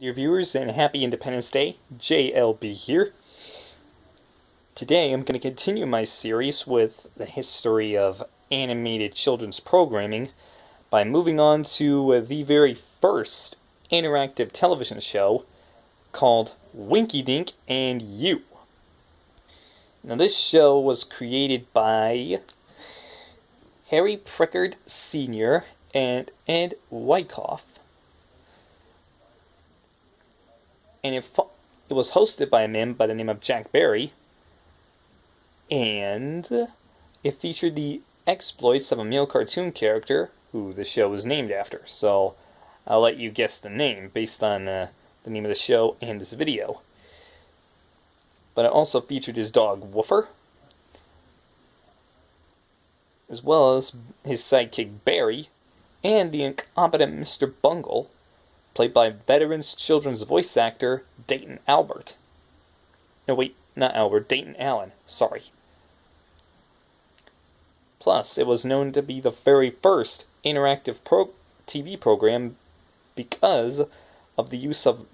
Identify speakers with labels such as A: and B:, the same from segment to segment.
A: Dear viewers, and happy Independence Day. JLB here. Today I'm going to continue my series with the history of animated children's programming by moving on to the very first interactive television show called Winky Dink and You. Now this show was created by Harry Prichett Sr. and Ed Wyckoff. And it was hosted by a man by the name of Jack Barry, and it featured the exploits of a male cartoon character who the show was named after. So I'll let you guess the name based on the name of the show and this video. But it also featured his dog Woofer, as well as his sidekick Barry, and the incompetent Mr. Bungle, played by veterans children's voice actor Dayton Allen. No, wait, not Albert, Dayton Allen, sorry. Plus, it was known to be the very first interactive TV program because of the use of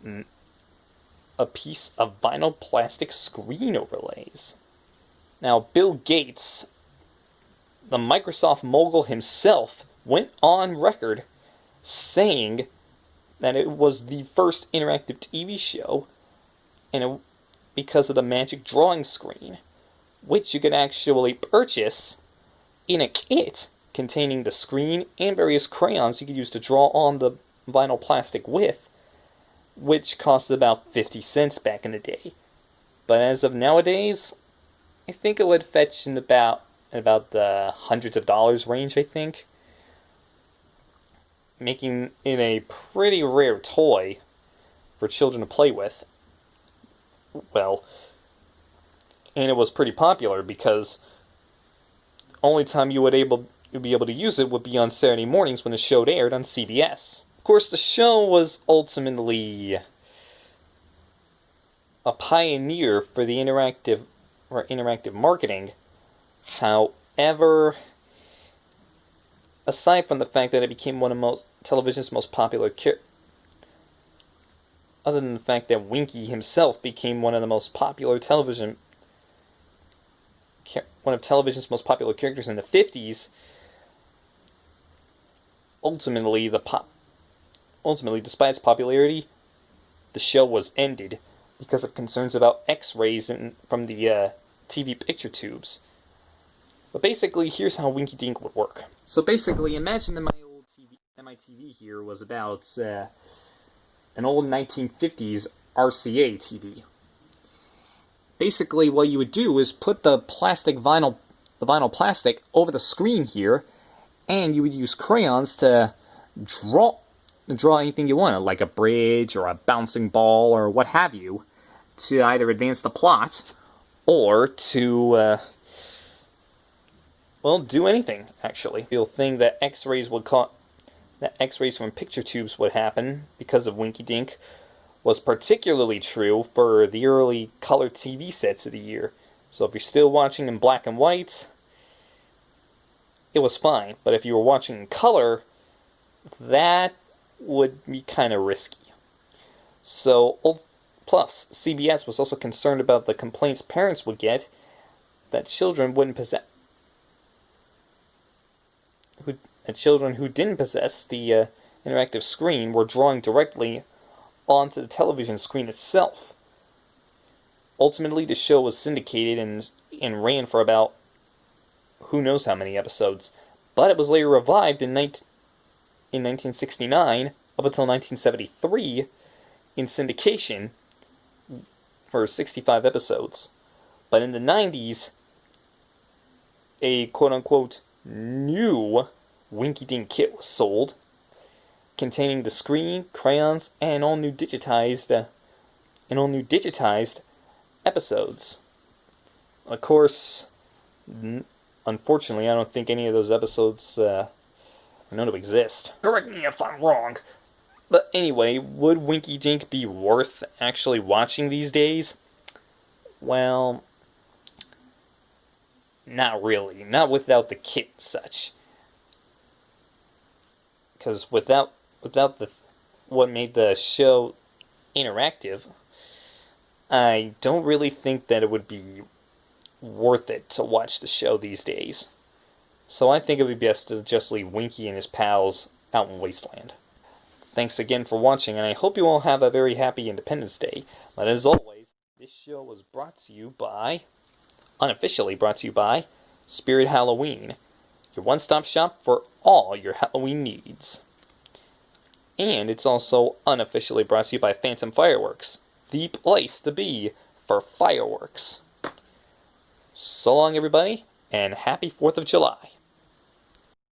A: a piece of vinyl plastic screen overlays. Now, Bill Gates, the Microsoft mogul himself, went on record saying that it was the first interactive TV show, and because of the magic drawing screen, which you could actually purchase in a kit containing the screen and various crayons you could use to draw on the vinyl plastic with, which cost about 50 cents back in the day. But as of nowadays, I think it would fetch in about the hundreds of dollars range, I think, making it a pretty rare toy for children to play with. Well, and it was pretty popular because only time you would be able to use it would be on Saturday mornings when the show aired on CBS. Of course, the show was ultimately a pioneer for the interactive marketing. However, aside from the fact that it became one of television's most popular other than the fact that Winky himself became one of television's most popular characters in the 50s, ultimately, despite its popularity, the show was ended because of concerns about X-rays from the TV picture tubes. But basically, here's how Winky Dink would work. So basically, imagine that my TV here was about an old 1950s RCA TV. Basically, what you would do is put the vinyl plastic over the screen here, and you would use crayons to draw anything you wanted, like a bridge or a bouncing ball or what have you, to either advance the plot or to do anything, actually. The thing that X-rays from picture tubes would happen because of Winky Dink was particularly true for the early color TV sets of the year. So if you're still watching in black and white, it was fine. But if you were watching in color, that would be kind of risky. So, plus, CBS was also concerned about the complaints parents would get that children who didn't possess the interactive screen were drawing directly onto the television screen itself. Ultimately, the show was syndicated and ran for about who knows how many episodes, but it was later revived in 1969 up until 1973 in syndication for 65 episodes. But in the 90s, a quote-unquote new Winky Dink kit was sold, containing the screen, crayons, and all new digitized episodes. Of course, unfortunately, I don't think any of those episodes are known to exist. Correct me if I'm wrong. But anyway, would Winky Dink be worth actually watching these days? Well, not really. Not without the kit and such. Because without what made the show interactive, I don't really think that it would be worth it to watch the show these days. So I think it would be best to just leave Winky and his pals out in Wasteland. Thanks again for watching, and I hope you all have a very happy Independence Day. But as always, this show was unofficially brought to you by Spirit Halloween, your one-stop shop for all your Halloween needs. And it's also unofficially brought to you by Phantom Fireworks, the place to be for fireworks. So long, everybody, and happy 4th of July.